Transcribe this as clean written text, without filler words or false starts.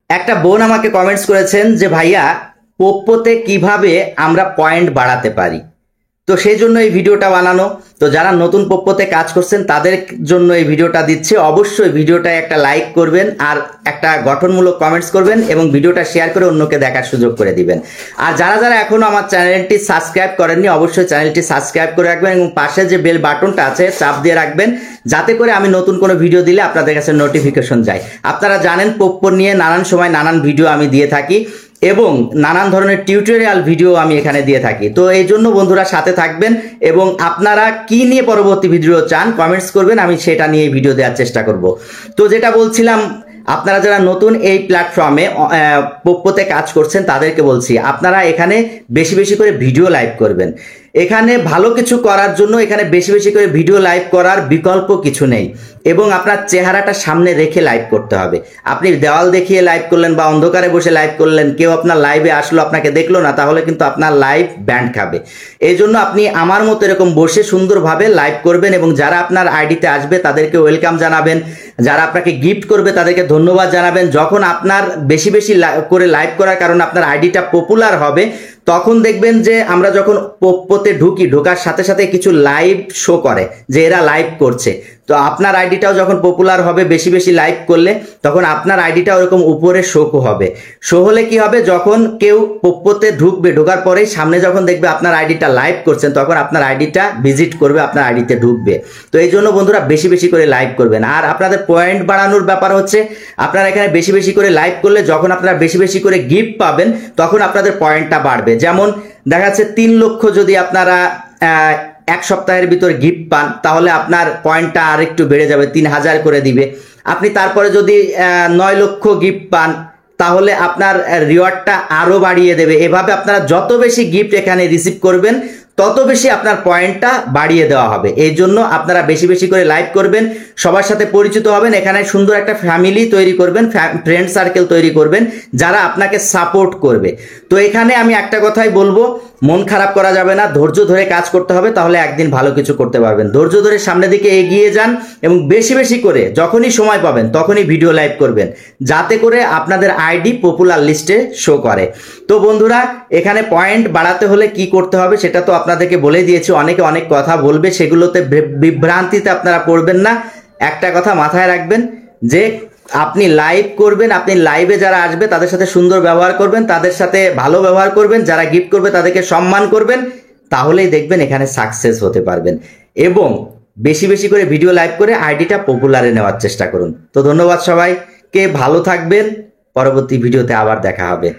একটা বোন আমাকে কমেন্টস করেছেন যে ভাইয়া পোপ্পোতে কিভাবে আমরা পয়েন্ট বাড়াতে পারি। তো সেই জন্য এই ভিডিওটা বানানো। তো যারা নতুন পোপ্পোতে কাজ করছেন তাদের জন্য এই ভিডিওটা দিচ্ছে। অবশ্যই ভিডিওটায় একটা লাইক করবেন আর একটা গঠনমূলক কমেন্টস করবেন এবং ভিডিওটা শেয়ার করে অন্যকে দেখার সুযোগ করে দিবেন। আর যারা যারা এখনো আমার চ্যানেলটি সাবস্ক্রাইব করেননি অবশ্যই চ্যানেলটি সাবস্ক্রাইব করে রাখবেন এবং পাশে যে বেল বাটনটা আছে চাপ দিয়ে রাখবেন, যাতে করে আমি নতুন কোনো ভিডিও দিলে আপনাদের কাছে নোটিফিকেশন যায়। আপনারা জানেন পোপ্পো নিয়ে নানান সময় নানান ভিডিও আমি দিয়ে থাকি এবং নানান ধরনের টিউটোরিয়াল ভিডিও আমি এখানে দিয়ে থাকি। তো এই জন্য বন্ধুরা সাথে থাকবেন এবং আপনারা কি নিয়ে পরবর্তী ভিডিও চান কমেন্টস করবেন, আমি সেটা নিয়ে ভিডিও দেওয়ার চেষ্টা করব। তো যেটা বলছিলাম, আপনারা যারা নতুন এই প্ল্যাটফর্মে পোপ্পোতে কাজ করছেন তাদেরকে বলছি আপনারা এখানে বেশি বেশি করে ভিডিও লাইভ করবেন। এখানে ভালো কিছু করার জন্য এখানে বেশি বেশি করে ভিডিও লাইভ করার বিকল্প কিছু নেই এবং আপনার চেহারাটা সামনে রেখে লাইভ করতে হবে। আপনি দেওয়াল দেখিয়ে লাইভ করলেন বা অন্ধকারে বসে লাইভ করলেন, কেউ আপনার লাইভে আসলো আপনাকে দেখলো না, তাহলে কিন্তু আপনার লাইভ ব্যান্ড খাবে। এই জন্য আপনি আমার মতো এরকম বসে সুন্দরভাবে লাইভ করবেন এবং যারা আপনার আইডিতে আসবে তাদেরকে ওয়েলকাম জানাবেন, যারা আপনাকে গিফট করবে তাদেরকে ধন্যবাদ জানাবেন। যখন আপনার বেশি বেশি করে লাইভ করার কারণে আপনার আইডিটা পপুলার হবে, তখন দেখবেন যে আমরা যখন পোপ্পোতে ঢুকি, ঢোকার সাথে সাথে কিছু লাইভ শো করে যে এরা লাইভ করছে। তো আপনার আইডিটাও যখন পপুলার হবে বেশি বেশি লাইভ করলে, তখন আপনার আইডিটা ওরকম উপরে শো হবে। শো হলে কি হবে, যখন কেউ পোপ্পোতে ঢুকবে, ঢোকার পরেই সামনে যখন দেখবে আপনার আইডিটা লাইভ করছেন, তখন আপনার আইডিটা ভিজিট করবে, আপনার আইডিতে ঢুকবে। তো এই জন্য বন্ধুরা বেশি বেশি করে লাইভ করবেন। আর আপনাদের পয়েন্ট বাড়ানোর ব্যাপার হচ্ছে, আপনারা এখানে বেশি বেশি করে লাইভ করলে যখন আপনারা বেশি বেশি করে গিফট পাবেন তখন আপনাদের পয়েন্টটা বাড়বে। যেমন দেখা যাচ্ছে 3 লক্ষ যদি আপনারা এক সপ্তাহের ভিতর গিফট পান, তাহলে আপনার পয়েন্টটা আর একটু বেড়ে যাবে, 3000 করে দিবে। আপনি তারপরে যদি 9 লক্ষ গিফট পান, তাহলে আপনার রিওয়ার্ডটা আরো বাড়িয়ে দেবে। এভাবে আপনারা যত বেশি গিফট এখানে রিসিভ করবেন তত বেশি আপনার পয়েন্টটা বাড়িয়ে দেওয়া হবে। এই জন্য আপনারা বেশি বেশি করে লাইভ করবেন, সবার সাথে পরিচিত হবেন, এখানে সুন্দর একটা ফ্যামিলি তৈরি করবেন, ফ্রেন্ড সার্কেল তৈরি করবেন যারা আপনাকে সাপোর্ট করবে। তো এখানে আমি একটা কথাই বলবো, মন খারাপ করা যাবে না, ধৈর্য ধরে কাজ করতে হবে, তাহলে একদিন ভালো কিছু করতে পারবেন। ধৈর্য ধরে সামনের দিকে এগিয়ে যান এবং বেশি বেশি করে যখনই সময় পাবেন তখনই ভিডিও লাইভ করবেন, যাতে করে আপনাদের আইডি পপুলার লিস্টে শো করে। তো বন্ধুরা এখানে পয়েন্ট বাড়াতে হলে কি করতে হবে সেটা তো আপনাদেরকে বলে দিয়েছি। অনেকে অনেক কথা বলবে, সেগুলোতে বিভ্রান্তিতে আপনারা পড়বেন না। একটা কথা মাথায় রাখবেন যে আপনি লাইভ করবেন, আপনি লাইভে যারা আসবে তাদের সাথে সুন্দর ব্যবহার করবেন, তাদের সাথে ভালো ব্যবহার করবেন, যারা গিফট করবে তাদেরকে সম্মান করবেন, তাহলেই দেখবেন এখানে সাকসেস হতে পারবেন। এবং বেশি বেশি করে ভিডিও লাইভ করে আইডিটা পপুলারে নেওয়ার চেষ্টা করুন। তো ধন্যবাদ সবাইকে, ভালো থাকবেন, পরবর্তী ভিডিওতে আবার দেখা হবে।